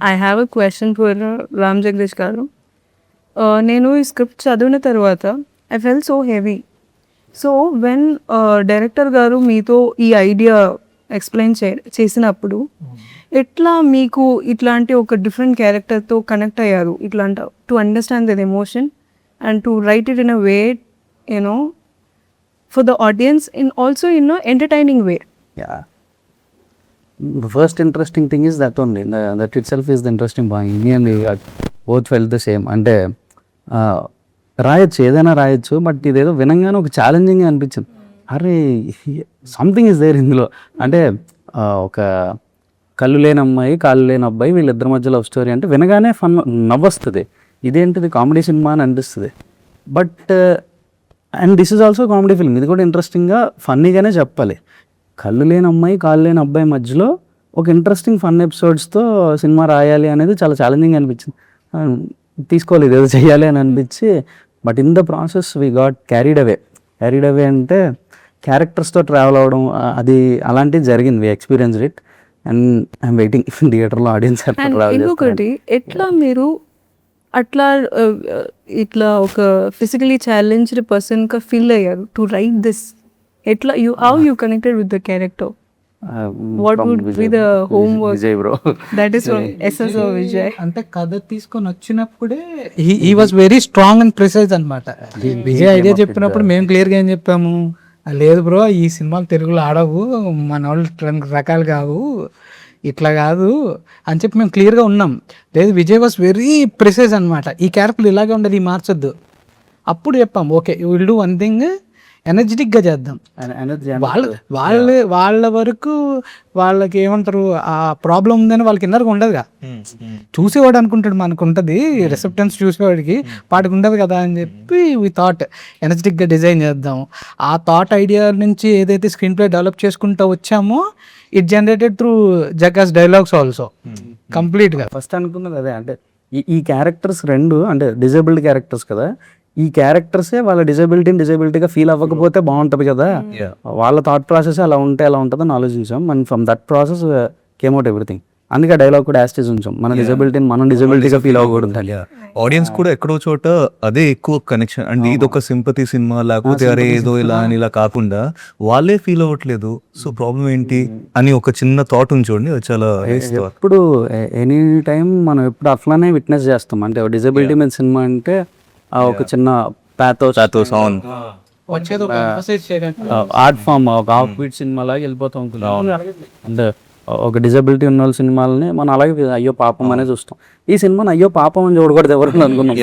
I have a question for Ram Jagadish garu. నేను ఈ script చదివిన తర్వాత I fell so heavy. So when director garu మీతో ఈ ఐడియా ఎక్స్ప్లెయిన్ చేసినప్పుడు ఎట్లా మీకు ఇట్లాంటి ఒక డిఫరెంట్ క్యారెక్టర్తో కనెక్ట్ అయ్యారు, ఇట్లాంటి to understand that emotion and to right it in a way you know for the audience in also in entertaining way? Yeah. The first interesting thing is that only. That itself is the interesting point. Me and we both felt the same. అంటే రాయొచ్చు, ఏదైనా రాయొచ్చు, but ఇదేదో వినంగానే ఒక challenging అనిపించింది. అరే something is there ఇందులో. అంటే ఒక కళ్ళు లేని అమ్మాయి కాళ్ళు లేని అబ్బాయి వీళ్ళిద్దరి మధ్య లవ్ స్టోరీ అంటే వినగానే ఫన్ నవ్వొస్తుంది. ఇదేంటిది కామెడీ సినిమా అని అనిపిస్తుంది. But and this is also comedy film. ఇది కూడా ఇంట్రెస్టింగ్గా ఫన్నీగానే చెప్పాలి. కళ్ళు లేని అమ్మాయి కాళ్ళు లేని అబ్బాయి మధ్యలో ఒక ఇంట్రెస్టింగ్ ఫన్ ఎపిసోడ్స్తో సినిమా రాయాలి అనేది చాలా ఛాలెంజింగ్ అనిపించింది. తీసుకోవాలి, ఇదేదో చెయ్యాలి అని అనిపించి, but in the process we got carried away అంటే క్యారెక్టర్స్తో ట్రావెల్ అవ్వడం, అది అలాంటిది జరిగింది. We experienced it and I'm waiting థియేటర్లో ఆడియన్స్. ఇంకొకటి, ఎట్లా మీరు అట్లా ఇట్లా ఒక ఫిజికలీ ఛాలెంజ్డ్ పర్సన్గా ఫీల్ అయ్యారు టు రైట్ దిస్? ఎట్లా how you connected with the character? What would be the homework? Vijay bro. That is from SSO Vijay. అంటే కథ తీసుకొని వచ్చినప్పుడే he was very strong and precise అనమాట. విజయ్ ఐడియా చెప్పినప్పుడు మేము క్లియర్గా ఏం చెప్పాము, లేదు బ్రో ఈ సినిమాలు తెలుగులో ఆడవు, మన వాళ్ళు రకాలు కావు, ఇట్లా కాదు అని చెప్పి మేము క్లియర్గా ఉన్నాం. లేదు, విజయ్ వాస్ వెరీ ప్రిసైజ్ అనమాట. ఈ క్యారెక్టర్ ఇలాగే ఉండదు, ఈ మార్చొద్దు. అప్పుడు చెప్పాం, okay you will do one thing, ఎనర్జెటిక్గా చేద్దాం. వాళ్ళ వరకు వాళ్ళకి ఏమంటారు, ఆ ప్రాబ్లం ఉందని వాళ్ళకి ఇన్నర్గా ఉండదుగా. చూసేవాడు అనుకుంటాడు మనకు ఉంటుంది రిసెప్టెన్స్, చూసేవాడికి వాడికి ఉండదు కదా అని చెప్పి వి థాట్ ఎనర్జెటిక్గా డిజైన్ చేద్దాం. ఆ థాట్ ఐడియా నుంచి ఏదైతే స్క్రీన్ ప్లే డెవలప్ చేసుకుంటూ వచ్చామో ఇట్ జనరేటెడ్ త్రూ జకాస్ డైలాగ్స్ ఆల్సో కంప్లీట్గా. ఫస్ట్ అనుకున్నది అదే, అంటే ఈ క్యారెక్టర్స్ రెండు అంటే డిజేబుల్డ్ క్యారెక్టర్స్ కదా, ఈ క్యారెక్టర్సే వాళ్ళ డిజబిలిటీగా ఫీల్ అవ్వకపోతే బాగుంటుంది కదా, వాళ్ళ థాట్ ప్రాసెస్ అలా ఉంటే ఎలా ఉంటుందని ఆలోచించాం. And from that process came out everything. అందుకే డైలాగ్ కూడా యాస్టేజ్ ఉంచాం, మన డిజబిలిటీని మనం డిజబిలిటీగా ఫీల్ అవ్వకూడదు. ఆడియన్స్ కూడా ఎక్కడో చోట అదే ఎక్కువ కనెక్షన్. అంటే ఇది ఒక సింపతి సినిమా, లేకపోతే అరే ఏదో ఇలా అని ఇలా కాకుండా వాళ్ళే ఫీల్ అవ్వట్లేదు, సో ప్రాబ్లం ఏంటి అని ఒక చిన్న థాట్ ఉంచండి, అది చాలా. ఎప్పుడు ఎనీ టైం మనం ఎప్పుడు అట్లానే విట్నెస్ చేస్తాం. అంటే డిజబిలిటీ మీద సినిమా అంటే ఒక చిన్న పాథోస్ ఆర్ట్ ఫామ్, ఒక హాఫ్ బీట్ సినిమా లాగా వెళ్ళిపోతూ ఉంటుంది. అంటే ఒక డిజబిలిటీ ఉన్న వాళ్ళ సినిమాలని మనం అలాగే అయ్యో పాపం అనే చూస్తాం. ఈ సినిమాని అయ్యో పాపం అని చూడకూడదు ఎవరు అనుకున్నాం.